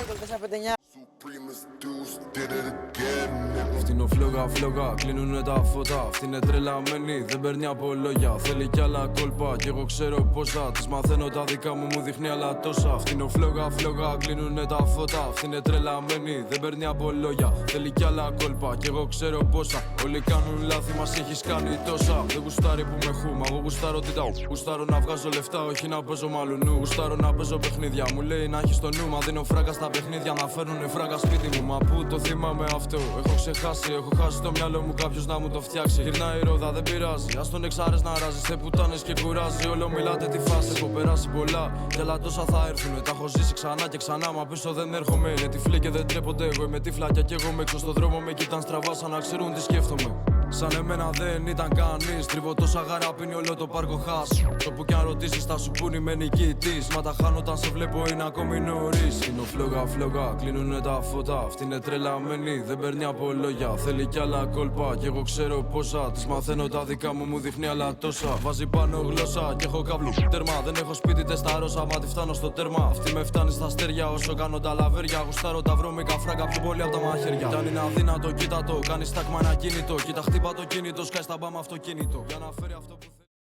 το 459. Φτύνω φλόγα, κλείνουνε τα φώτα. Αυτή είναι τρελαμένη, δεν παίρνει από λόγια. Θέλει κι άλλα κόλπα κι εγώ ξέρω πόσα. Της μαθαίνω τα δικά μου, μου δείχνει άλλα τόσα. Φτύνω φλόγα, κλείνουνε τα φώτα. Αυτή είναι τρελαμένη, δεν παίρνει από λόγια. Θέλει κι άλλα κόλπα κι εγώ ξέρω πόσα. Όλοι κάνουν λάθη, μας έχεις κάνει τόσα. Δεν γουστάρει που με χούμα, εγώ γουστάρω τι τάω. Γουστάρω να βγάζω λεφτά, όχι να παίζω μαλουνού. Γουστάρω να παίζω παιχνίδια, μου λέει να έχεις το νου. Μα δίνω φράγκα στα παιχνίδια, να φέρνουνε φράγκα σπίτι μου. Μα πού το θυμάμαι αυτό, έχω ξεχάσει. Έχω χάσει το μυαλό μου, κάποιος να μου το φτιάξει. Γυρνάει η ρόδα, δεν πειράζει. Ας τον εξάρες να ράζει, σε πουτάνες και κουράζει. Όλο μιλάτε τη φάση, έχω περάσει πολλά. Κι άλλα τόσα θα έρθουνε, τα έχω ζήσει ξανά και ξανά. Μα πίσω δεν έρχομαι. Είναι τυφλοί και δεν τρέπονται. Εγώ είμαι τυφλάκια κι εγώ με έξω στον δρόμο. Με κοίταν στραβά σαν να ξέρουν τι σκέφτομαι. Σαν εμένα δεν ήταν κανείς. Τρίβω τόσα γαρά, πίνει όλο το πάρκο χάς. Το που κι αν ρωτήσεις θα σου πούνε είμαι νικητής. Μα τα χάνω όταν σε βλέπω είναι ακόμη νωρίς. Είναι φλόγα, κλείνουνε τα φώτα. Αυτή είναι τρελαμένη, δεν παίρνει από λόγια. Θέλει κι άλλα κόλπα κι εγώ ξέρω πόσα. Της μαθαίνω τα δικά μου, μου δείχνει άλλα τόσα. Βάζει πάνω γλώσσα κι έχω καβλού τέρμα. Δεν έχω σπίτι τεσταρώσα, μα τη φτάνω στο τέρμα. Αυτή με φτάνει στα αστέρια όσο κάνω τα λαβέρια. Γουστάρω τα βρώμικα φράγκα πιο πολύ από τα μαχαίρια. Κι αν είναι αδύνατο, κοίτα το, κάνει στάκμα ένα κίνητο. Κοίτα χτύπα το κίνητο, σκάει στα μπάμα αυτοκίνητο. Για να φέρει αυτό που